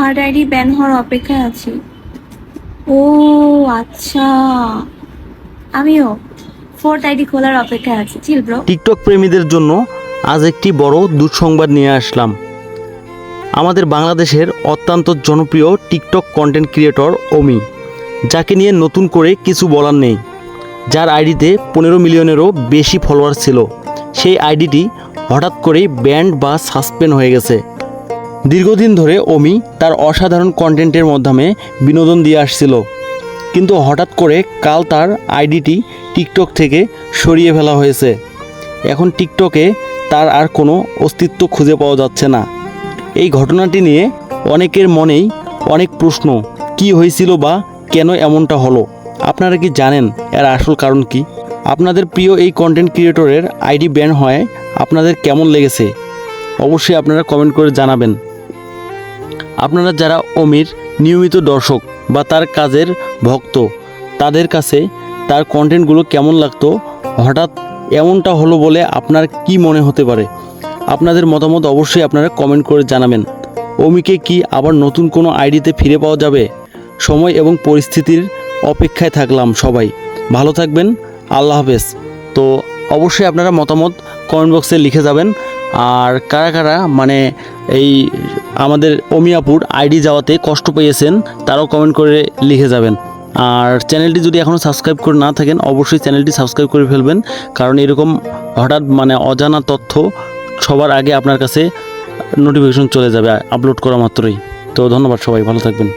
Third ID ban হওয়ার অপেক্ষায় আছি। ও আচ্ছা, আমিও ফোর্থ আইডি খোলার অপেক্ষায় আছি। চিল ব্রো। টিকটক প্রেমীদের জন্য আজ একটি বড় দুঃসংবাদ নিয়ে আসলাম। আমাদের বাংলাদেশের অত্যন্ত জনপ্রিয় টিকটক কন্টেন্ট ক্রিয়েটর অমি, যাকে নিয়ে নতুন করে কিছু বলার নেই, যার আইডিতে 15 মিলিয়নেরও বেশি ফলোয়ার ছিল, সেই আইডিটি হঠাৎ করেই ব্যান্ড বা সাসপেন্ড হয়ে গেছে। দীর্ঘদিন ধরে অমি তার অসাধারণ কন্টেন্টের মাধ্যমে বিনোদন দিয়ে আসছিল, কিন্তু হঠাৎ করে কাল তার আইডিটি টিকটক থেকে সরিয়ে ফেলা হয়েছে। এখন টিকটকে তার আর কোনো অস্তিত্ব খুঁজে পাওয়া যাচ্ছে না। এই ঘটনাটি নিয়ে অনেকের মনেই অনেক প্রশ্ন, কি হয়েছিল বা কেন এমনটা হলো। আপনারা কি জানেন এর আসল কারণ কি? আপনাদের প্রিয় এই কন্টেন্ট ক্রিয়েটরের আইডি ব্যান হয় আপনাদের কেমন লেগেছে অবশ্যই আপনারা কমেন্ট করে জানাবেন। আপনারা যারা অমির নিয়মিত দর্শক বা তার কাজের ভক্ত, তাদের কাছে তার কন্টেন্টগুলো কেমন লাগতো, হঠাৎ এমনটা হলো বলে আপনার কি মনে হতে পারে? আপনাদের মতামত অবশ্যই আপনারা কমেন্ট করে জানাবেন। অমিকে কি আবার নতুন কোনো আইডিতে ফিরে পাওয়া যাবে? সময় এবং পরিস্থিতির অপেক্ষায় থাকলাম। সবাই ভালো থাকবেন, আল্লাহ হাফেজ। তো অবশ্যই আপনারা মতামত কমেন্ট বক্সে লিখে যাবেন। আর কারা কারা এই আমাদের অমিয়াপুর আইডি যাওয়াতে কষ্ট পেয়েছেন তারাও কমেন্ট করে লিখে যাবেন। আর চ্যানেলটি যদি এখনও সাবস্ক্রাইব করে না থাকেন অবশ্যই চ্যানেলটি সাবস্ক্রাইব করে ফেলবেন, কারণ এরকম হঠাৎ অজানা তথ্য সবার আগে আপনার কাছে নোটিফিকেশন চলে যাবে আপলোড করা মাত্রই। তো ধন্যবাদ, সবাই ভালো থাকবেন।